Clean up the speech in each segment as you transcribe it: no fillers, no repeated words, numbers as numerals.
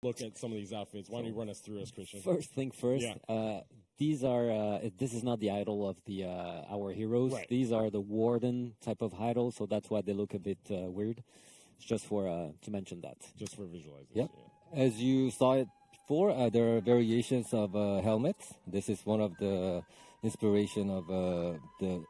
look at some of these outfits. Why don't you run us through us, Christian? First thing first, these are, this is not the idol of the our heroes. Right. These are the warden type of idol, so that's why they look a bit weird. It's just for to mention that. Just for visualizing. Yep. Yeah. As you saw it before, there are variations of helmets. This is one of the inspiration of the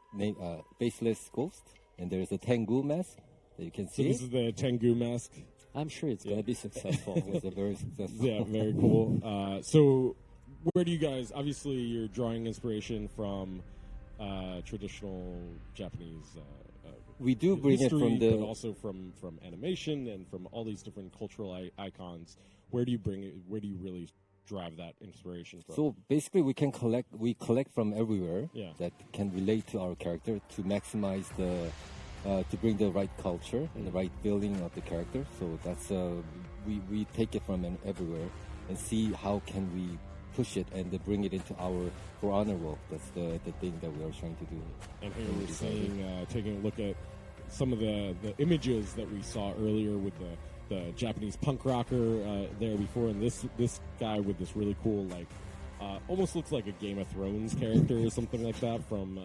faceless ghost. And there's a Tengu mask that you can see. So this is the Tengu mask? I'm sure it's going to be successful. It's a very successful. Yeah, very cool. So where do you guys, obviously you're drawing inspiration from traditional Japanese we do bring history, it from the... but also from animation and from all these different cultural icons. Where do you bring it, where do you really drive that inspiration from? So basically we collect from everywhere that can relate to our character to maximize the to bring the right culture and the right feeling of the character. So that's we take it from everywhere and see how can we push it and bring it into our For Honor world. That's the thing that we are trying to do. And here we're seeing, taking a look at some of the images that we saw earlier with the Japanese punk rocker there before, and this guy with this really cool, like, almost looks like a Game of Thrones character or something like that from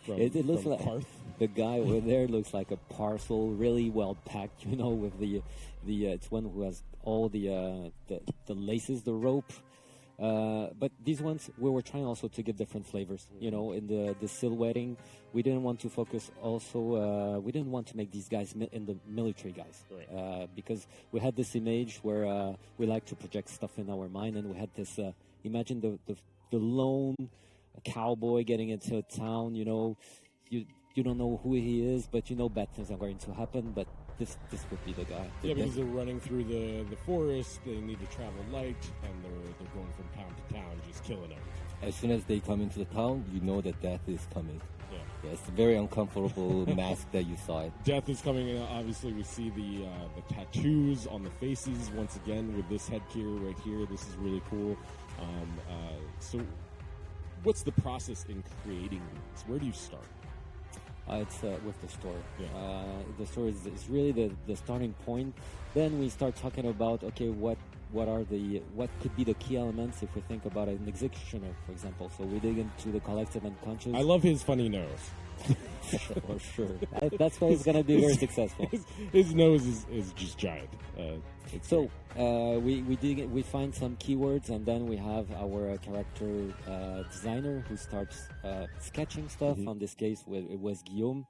it looks from like Parth. The guy over there looks like a parcel, really well packed, you know, with the it's one who has all the laces, the rope. But these ones, we were trying also to give different flavors, you know, in the silhouetting. We didn't want to focus also, we didn't want to make these guys in the military guys. Right. Because we had this image where we like to project stuff in our mind, and we had this, imagine the lone cowboy getting into a town, you know, you don't know who he is, but you know bad things are going to happen, but this would be the guy. Yeah, because they're running through the forest, they need to travel light, and they're going from town to town, just killing everything. As soon as they come into the town, you know that death is coming. Yeah, it's a very uncomfortable mask that you saw it. Death is coming in. Obviously, we see the tattoos on the faces once again with this headgear right here. This is really cool. So, what's the process in creating these? Where do you start? It's with the story. Yeah. The story is really the starting point. Then we start talking about, okay, what could be the key elements if we think about an executioner, for example. So we dig into the collective unconscious. I love his funny nose. For sure. That's why it's going to be very successful. His nose is just giant. So we find some keywords, and then we have our character designer who starts sketching stuff. Mm-hmm. On this case, it was Guillaume,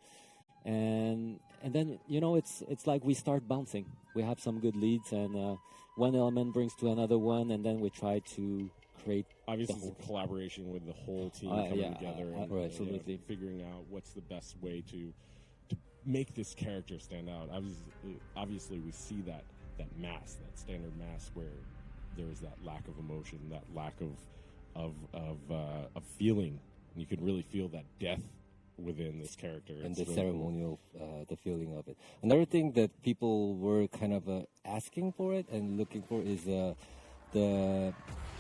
and then, you know, it's like we start bouncing. We have some good leads, and one element brings to another one, and then we try to create. Obviously, it's a collaboration with the whole team coming together and absolutely figuring out what's the best way to make this character stand out. Obviously, we see that mask, that standard mask, where there's that lack of emotion, that lack of feeling. And you can really feel that death within this character. And it's the really ceremonial, the feeling of it. Another thing that people were kind of asking for it and looking for is the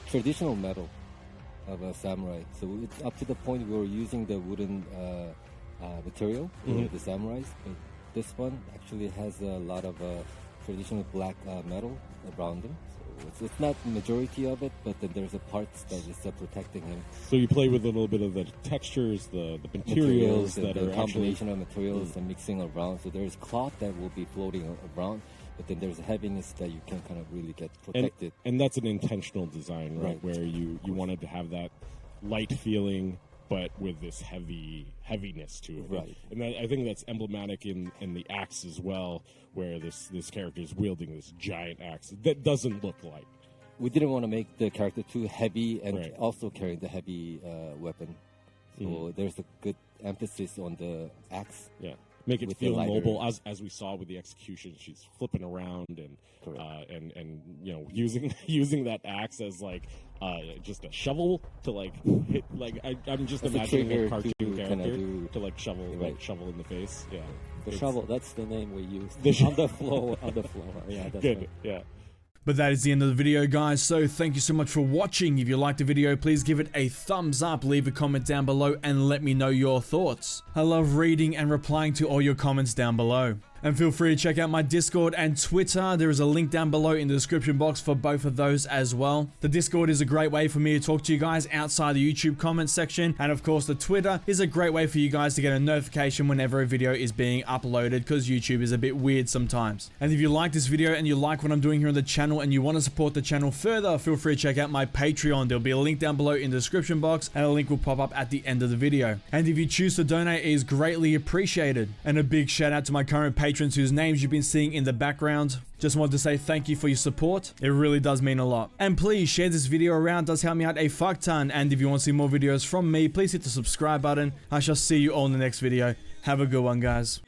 traditional metal of a samurai. So it's up to the point we were using the wooden material for the samurais. But this one actually has a lot of traditional black metal around them. So it's not the majority of it, but then there's a parts that is protecting him. So you play with a little bit of the textures, the materials that the are combination of materials and mixing around. So there's cloth that will be floating around, but then there's a heaviness that you can kind of really get protected. And that's an intentional design, right? Where you wanted to have that light feeling, but with this heaviness to it. Right. And I think that's emblematic in the axe as well, where this character is wielding this giant axe that doesn't look light. We didn't want to make the character too heavy and also carrying the heavy weapon. So there's a good emphasis on the axe. Yeah. Make it feel mobile, as we saw with the execution. She's flipping around and you know, using that axe as like just a shovel to like hit. Like I'm just imagining a cartoon character to like shovel in the face. Yeah, the shovel. That's the name we used on the floor. Yeah, that's good. Right. Yeah. But that is the end of the video, guys, so thank you so much for watching. If you liked the video, please give it a thumbs up, leave a comment down below, and let me know your thoughts. I love reading and replying to all your comments down below. And feel free to check out my Discord and Twitter. There is a link down below in the description box for both of those as well. The Discord is a great way for me to talk to you guys outside the YouTube comment section. And of course, the Twitter is a great way for you guys to get a notification whenever a video is being uploaded, because YouTube is a bit weird sometimes. And if you like this video and you like what I'm doing here on the channel and you want to support the channel further, feel free to check out my Patreon. There'll be a link down below in the description box, and a link will pop up at the end of the video. And if you choose to donate, it is greatly appreciated. And a big shout out to my current patrons whose names you've been seeing in the background. Just wanted to say thank you for your support. It really does mean a lot. And please share this video around, it does help me out a fuck ton. And if you want to see more videos from me, please hit the subscribe button. I shall see you all in the next video. Have a good one, guys.